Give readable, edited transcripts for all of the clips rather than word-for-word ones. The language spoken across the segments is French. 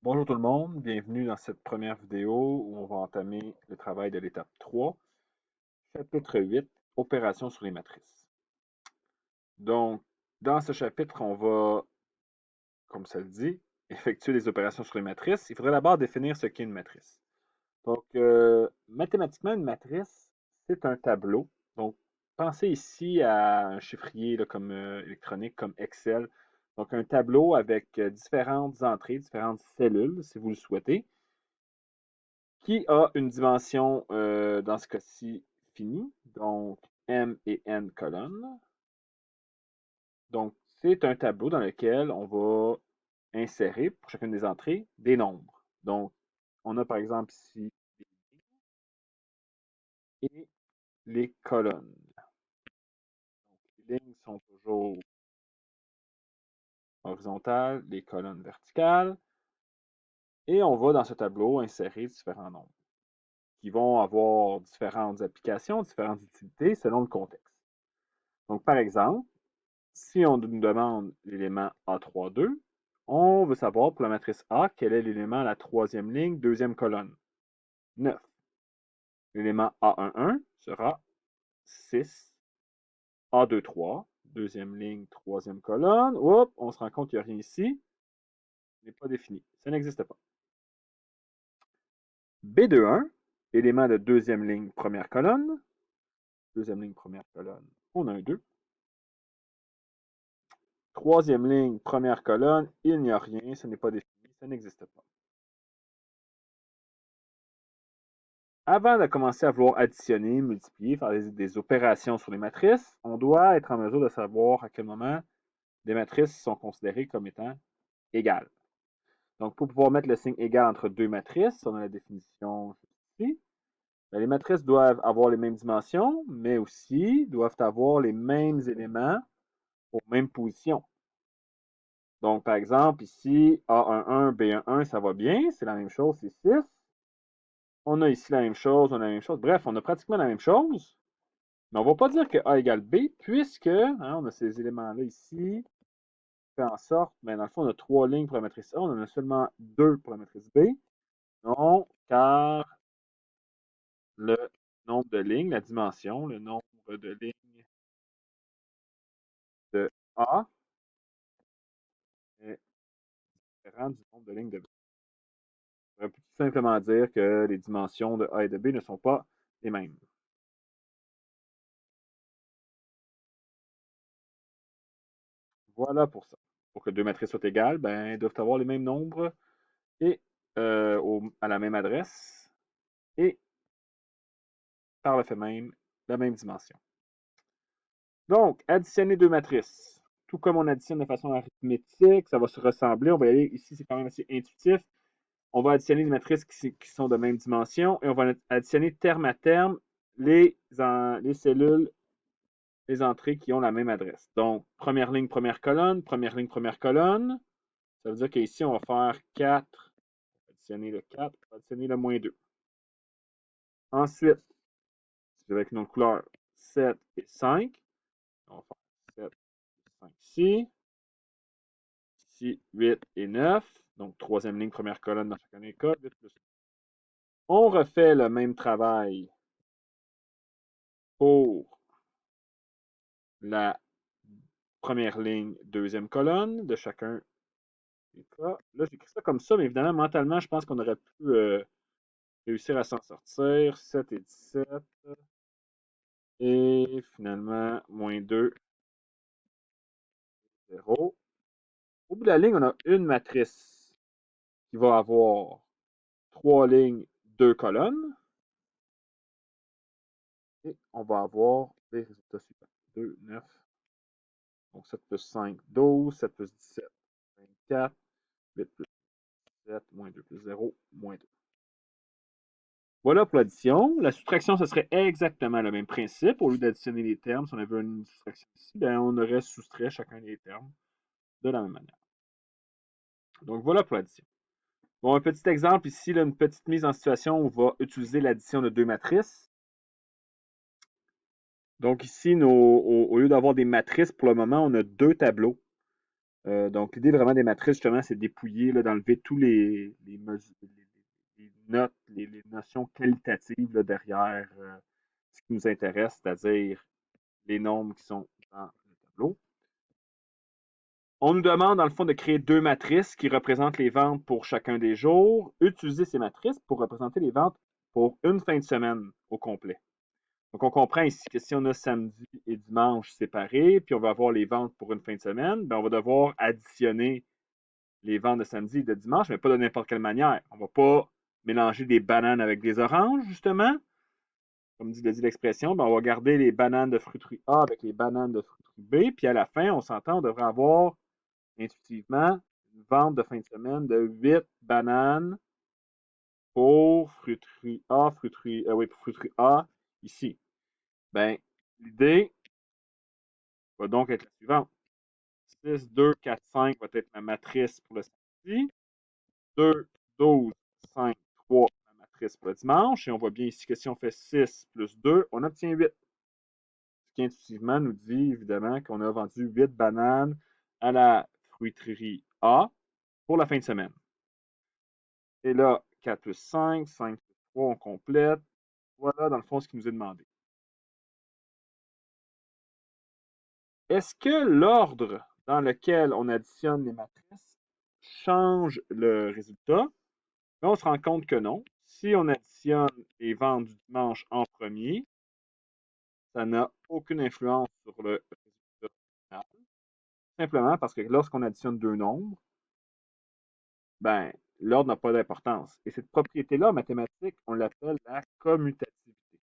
Bonjour tout le monde, bienvenue dans cette première vidéo où on va entamer le travail de l'étape 3, chapitre 8, opérations sur les matrices. Donc, dans ce chapitre, on va, comme ça le dit, effectuer des opérations sur les matrices. Il faudrait d'abord définir ce qu'est une matrice. Donc, mathématiquement, une matrice, c'est un tableau. Donc, pensez ici à un chiffrier là, comme électronique, comme Excel. Donc, un tableau avec différentes entrées, différentes cellules, si vous le souhaitez, qui a une dimension, dans ce cas-ci, finie, donc M et N colonnes. Donc, c'est un tableau dans lequel on va insérer, pour chacune des entrées, des nombres. Donc, on a par exemple ici les lignes et les colonnes. Donc, les lignes sont toujours horizontales, les colonnes verticales. Et on va dans ce tableau insérer différents nombres qui vont avoir différentes applications, différentes utilités selon le contexte. Donc, par exemple, si on nous demande l'élément A32, on veut savoir pour la matrice A quel est l'élément à la troisième ligne, deuxième colonne. 9. L'élément A11 sera 6. A23, deuxième ligne, troisième colonne. Oups, on se rend compte qu'il n'y a rien ici. Il n'est pas défini. Ça n'existe pas. B21, élément de deuxième ligne, première colonne. Deuxième ligne, première colonne. On a un 2. Troisième ligne, première colonne. Il n'y a rien. Ce n'est pas défini. Ça n'existe pas. Avant de commencer à vouloir additionner, multiplier, faire des opérations sur les matrices, on doit être en mesure de savoir à quel moment les matrices sont considérées comme étant égales. Donc, pour pouvoir mettre le signe égal entre deux matrices, on a la définition ici. Les matrices doivent avoir les mêmes dimensions, mais aussi doivent avoir les mêmes éléments aux mêmes positions. Donc, par exemple, ici, A11, B11, ça va bien, c'est la même chose, c'est 6. On a ici la même chose, on a la même chose. Bref, on a pratiquement la même chose. Mais on ne va pas dire que A égale B, puisque on a ces éléments-là ici, fait en sorte, mais dans le fond, on a 3 lignes pour la matrice A, on en a seulement 2 pour la matrice B. Non, car le nombre de lignes, la dimension, le nombre de lignes de A est différent du nombre de lignes de B. On peut tout simplement dire que les dimensions de A et de B ne sont pas les mêmes. Voilà pour ça. Pour que deux matrices soient égales, ben, elles doivent avoir les mêmes nombres et à la même adresse et par le fait même, la même dimension. Donc, additionner deux matrices. Tout comme on additionne de façon arithmétique, ça va se ressembler. On va y aller, ici, c'est quand même assez intuitif. On va additionner des matrices qui sont de même dimension et on va additionner terme à terme les cellules, les entrées qui ont la même adresse. Donc, première ligne, première colonne, première ligne, première colonne. Ça veut dire qu'ici, on va faire 4, additionner le 4, additionner le moins 2. Ensuite, avec une autre couleur, 7 et 5. On va faire 7 et 5 ici. Ici, 8 et 9. Donc, troisième ligne, première colonne dans chacun des cas. 8 plus. On refait le même travail pour la première ligne, deuxième colonne de chacun des cas. Là, j'écris ça comme ça, mais évidemment, mentalement, je pense qu'on aurait pu réussir à s'en sortir. 7 et 17. Et finalement, moins 2, 0. Au bout de la ligne, on a une matrice qui va avoir 3 lignes, 2 colonnes. Et on va avoir les résultats suivants. 2, 9. Donc 7 plus 5, 12. 7 plus 17, 24. 8 plus 7, moins 2 plus 0, moins 2. Voilà pour l'addition. La soustraction, ce serait exactement le même principe. Au lieu d'additionner les termes, si on avait une soustraction ici, ben, on aurait soustrait chacun des termes de la même manière. Donc voilà pour l'addition. Bon, un petit exemple ici, là, une petite mise en situation où on va utiliser l'addition de deux matrices. Donc ici, au lieu d'avoir des matrices, pour le moment, on a deux tableaux. Donc, l'idée vraiment des matrices, justement, c'est de dépouiller, là, d'enlever tous les notes, les notions qualitatives là, derrière ce qui nous intéresse, c'est-à-dire les nombres qui sont dans le tableau. On nous demande, dans le fond, de créer deux matrices qui représentent les ventes pour chacun des jours. Utiliser ces matrices pour représenter les ventes pour une fin de semaine au complet. Donc, on comprend ici que si on a samedi et dimanche séparés, puis on va avoir les ventes pour une fin de semaine, bien, on va devoir additionner les ventes de samedi et de dimanche, mais pas de n'importe quelle manière. On ne va pas mélanger des bananes avec des oranges, justement. Comme dit l'expression, ben on va garder les bananes de fruiterie A avec les bananes de fruiterie B, puis à la fin, on s'entend, on devrait avoir intuitivement une vente de fin de semaine de 8 bananes pour fruiterie A, oui, pour fruiterie A, ici. Ben, l'idée va donc être la suivante. 6, 2, 4, 5 va être ma matrice pour le samedi. 2, 12, 5, 3, ma matrice pour le dimanche. Et on voit bien ici que si on fait 6 plus 2, on obtient 8. Ce qui intuitivement nous dit évidemment qu'on a vendu 8 bananes à la fruiterie A pour la fin de semaine. Et là, 4 plus 5, 5 plus 3, on complète. Voilà, dans le fond, ce qui nous est demandé. Est-ce que l'ordre dans lequel on additionne les matrices change le résultat? Mais on se rend compte que non. Si on additionne les ventes du dimanche en premier, ça n'a aucune influence sur le résultat final. Simplement parce que lorsqu'on additionne deux nombres, ben, l'ordre n'a pas d'importance. Et cette propriété-là, en mathématiques, on l'appelle la commutativité.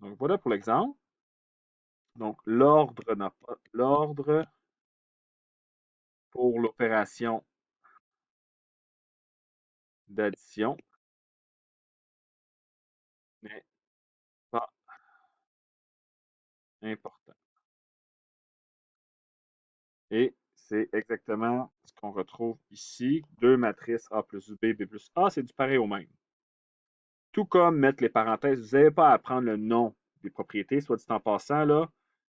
Donc voilà pour l'exemple. Donc l'ordre pour l'opération d'addition n'est pas important. Et c'est exactement ce qu'on retrouve ici. Deux matrices A plus B, B plus A, c'est du pareil au même. Tout comme mettre les parenthèses, vous n'avez pas à prendre le nom des propriétés, soit dit en passant, là,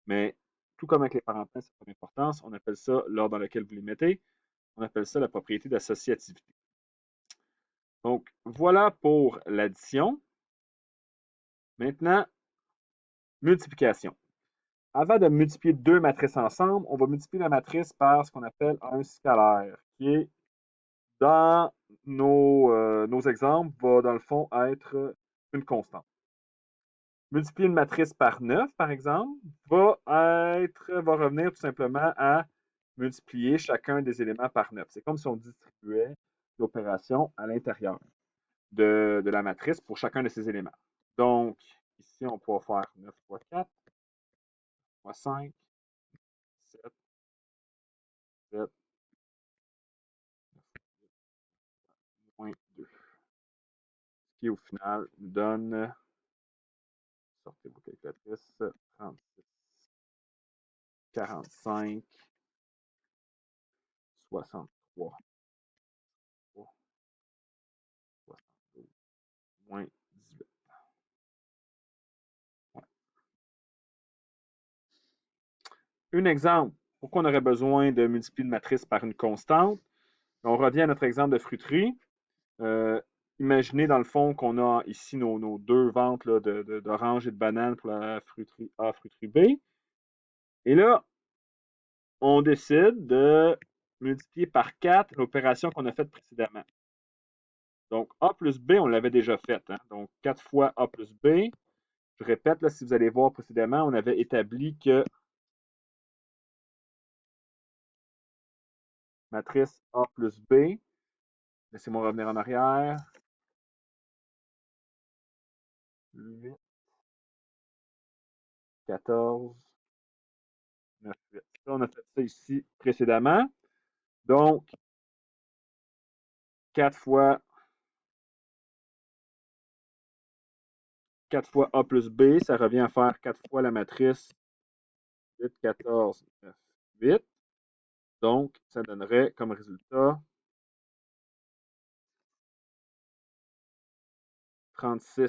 mais tout comme avec les parenthèses, c'est pas d'importance. On appelle ça l'ordre dans lequel vous les mettez. On appelle ça la propriété d'associativité. Donc, voilà pour l'addition. Maintenant, multiplication. Avant de multiplier deux matrices ensemble, on va multiplier la matrice par ce qu'on appelle un scalaire, qui est, dans nos exemples, va dans le fond être une constante. Multiplier une matrice par 9, par exemple, va revenir tout simplement à multiplier chacun des éléments par 9. C'est comme si on distribuait l'opération à l'intérieur de la matrice pour chacun de ces éléments. Donc, ici, on pourra faire 9 fois 4, fois 5, 7, 7, moins 2. Ce qui, au final, nous donne, sortez vos calculatrices, 36, 45, 63, 72, moins 18. Ouais. Un exemple, pourquoi on aurait besoin de multiplier une matrice par une constante? On revient à notre exemple de fruiterie. Imaginez dans le fond qu'on a ici nos deux ventes d'oranges et de bananes pour la fruiterie A, fruiterie B. Et là, on décide de multiplier par 4 l'opération qu'on a faite précédemment. Donc, A plus B, on l'avait déjà faite. Hein? Donc, 4 fois A plus B. Je répète, là, si vous allez voir précédemment, on avait établi que matrice A plus B, laissez-moi revenir en arrière, 8, 14, 9, 8. Ça, on a fait ça ici précédemment. Donc, 4 fois 4 fois A plus B, ça revient à faire 4 fois la matrice 8, 14, 9, 8. Donc, ça donnerait comme résultat 36,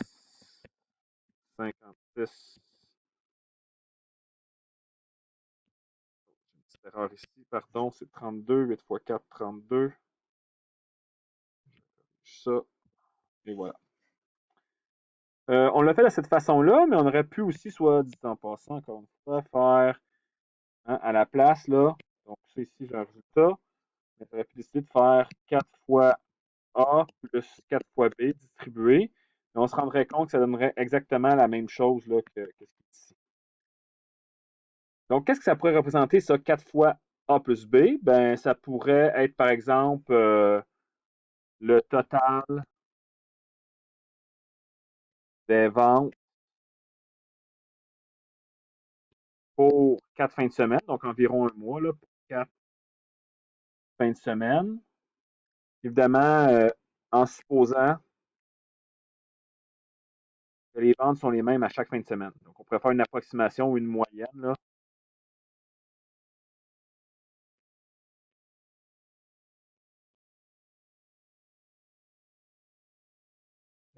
56. J'ai une Alors ici, pardon, c'est 32. 8 fois 4, 32. Ça, et voilà. On l'a fait de cette façon-là, mais on aurait pu aussi, soit dit en passant, encore une fois, faire hein, à la place, là. Donc, ça ici, j'ai un résultat. Mais on aurait pu décider de faire 4 fois A plus 4 fois B distribué. Et on se rendrait compte que ça donnerait exactement la même chose là, que ce qui est ici. Donc, qu'est-ce que ça pourrait représenter, ça, 4 fois A plus B? Ben, ça pourrait être, par exemple, le total des ventes pour 4 fins de semaine, donc environ un mois, là, pour 4 fins de semaine. Évidemment, en supposant que les ventes sont les mêmes à chaque fin de semaine. Donc, on pourrait faire une approximation ou une moyenne, là.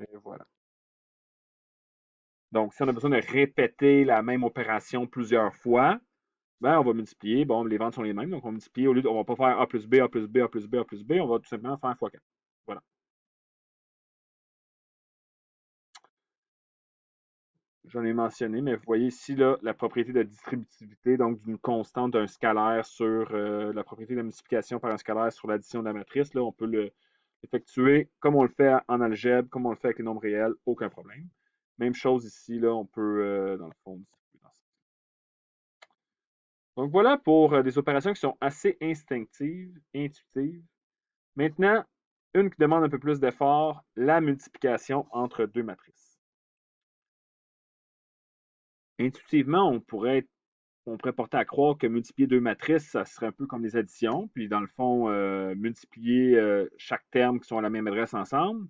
Et voilà. Donc, si on a besoin de répéter la même opération plusieurs fois, ben, on va multiplier. Bon, les ventes sont les mêmes, donc on multiplie. Au lieu de, on va pas faire A plus B, A plus B, A plus B, A plus B, on va tout simplement faire x 4. Voilà. J'en ai mentionné, mais vous voyez ici là, la propriété de distributivité, donc d'une constante d'un scalaire sur la propriété de la multiplication par un scalaire sur l'addition de la matrice. Là, on peut l'effectuer comme on le fait en algèbre, comme on le fait avec les nombres réels, aucun problème. Même chose ici, là, on peut, dans le fond, distribuer dans ça. Donc voilà pour des opérations qui sont assez instinctives, intuitives. Maintenant, une qui demande un peu plus d'effort, la multiplication entre deux matrices. Intuitivement, on pourrait porter à croire que multiplier deux matrices, ça serait un peu comme les additions, puis dans le fond, multiplier chaque terme qui sont à la même adresse ensemble,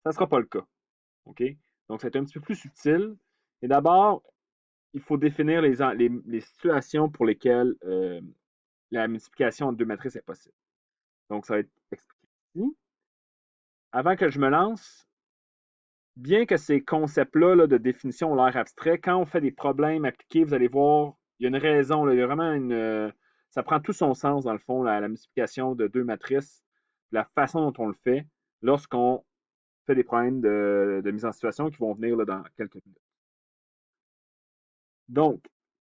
ça ne sera pas le cas. OK? Donc, c'est un petit peu plus subtil. Et d'abord, il faut définir les situations pour lesquelles la multiplication entre deux matrices est possible. Donc, ça va être expliqué ici. Avant que je me lance, bien que ces concepts-là là, de définition ont l'air abstraits, quand on fait des problèmes appliqués, vous allez voir, il y a une raison, là, il y a vraiment ça prend tout son sens, dans le fond, la multiplication de deux matrices, la façon dont on le fait, lorsqu'on fait des problèmes de mise en situation qui vont venir là, dans quelques minutes. Donc,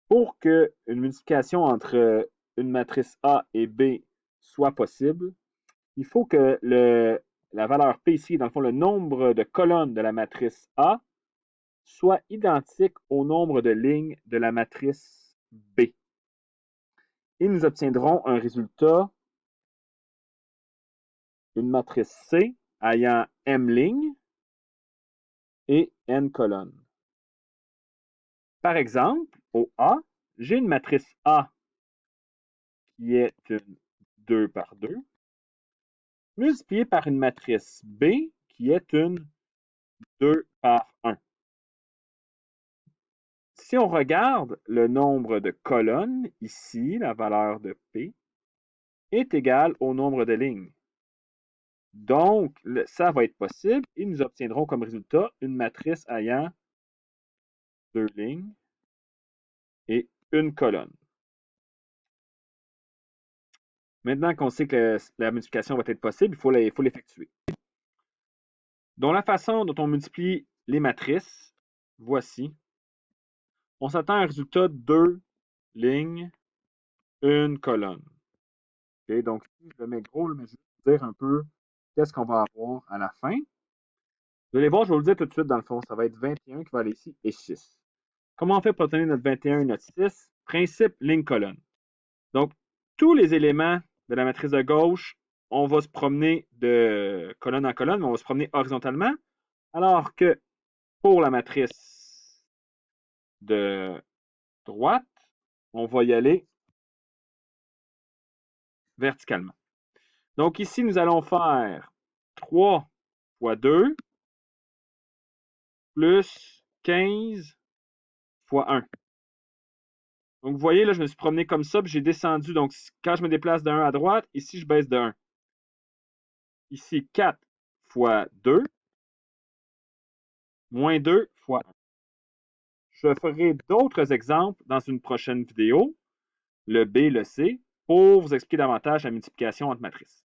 pour qu'une multiplication entre une matrice A et B soit possible, il faut que la valeur P ici, dans le fond, le nombre de colonnes de la matrice A, soit identique au nombre de lignes de la matrice B. Et nous obtiendrons un résultat, une matrice C ayant M lignes et N colonnes. Par exemple, au A, j'ai une matrice A qui est une 2 par 2, multipliée par une matrice B qui est une 2 par 1. Si on regarde le nombre de colonnes, ici, la valeur de P, est égale au nombre de lignes. Donc, ça va être possible et nous obtiendrons comme résultat une matrice ayant deux lignes et une colonne. Maintenant qu'on sait que la multiplication va être possible, il faut l'effectuer. Donc, la façon dont on multiplie les matrices, voici. On s'attend à un résultat de deux lignes, une colonne. Okay, donc, si je le mets gros, mais je vais vous dire un peu qu'est-ce qu'on va avoir à la fin. Vous allez voir, je vais vous le dire tout de suite dans le fond, ça va être 21 qui va aller ici et 6. Comment on fait pour obtenir notre 21 et notre 6? Principe ligne-colonne. Donc, tous les éléments de la matrice de gauche, on va se promener de colonne en colonne, mais on va se promener horizontalement, alors que pour la matrice de droite, on va y aller verticalement. Donc ici, nous allons faire 3 fois 2 plus 15 fois 1. Donc, vous voyez, là, je me suis promené comme ça, puis j'ai descendu. Donc, quand je me déplace de 1 à droite, ici, je baisse de 1. Ici, 4 fois 2, moins 2 fois 1. Je ferai d'autres exemples dans une prochaine vidéo, le B, le C. pour vous expliquer davantage la multiplication entre matrices.